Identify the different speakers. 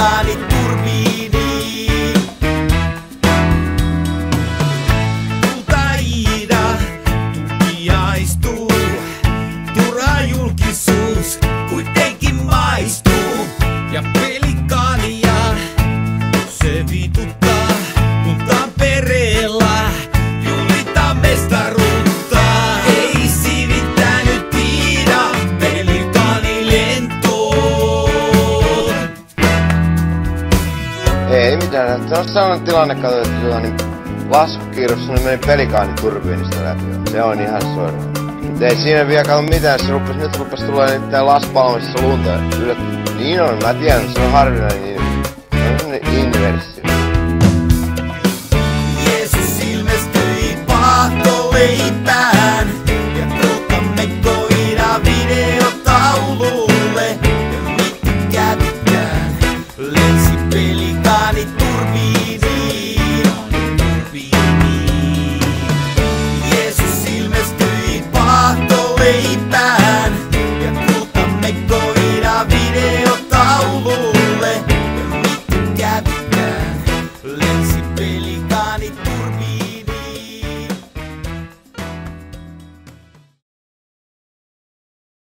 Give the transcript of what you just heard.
Speaker 1: pelikaanit turbiiniin. Kulta-Iida tukiaistuu, turha julkisuus kuitenkin maistuu. Ja pelikaania se vituttaa, kun Tampereella juhlitaan mestaruutta. Ei sivittänyt Iida pelikaani lentoon.
Speaker 2: Ei mitään, se on sellainen tilanne, että niin laskukiirossa meni pelikaani turbiinista läpi. Se on ihan suora. Mutta ei siinä vielä kato mitään, nyt rupes tulee niitä Las-Palmasissa lunta yllättäen. Niin on, mä tiedän, se on harvinainen ilmiö. Se on sellainen inversio.
Speaker 1: Jeesus ilmestyi paahtoleipään ja kultamekko Iida videotaululle. Ja mitä kävikään, lensi pelikaani turbiiniin. Jeesus ilmestyi paahtoleipään ja kultamekko Iida videotaululle. Ja mitä kävikään, lensi pelikaani turbiiniin.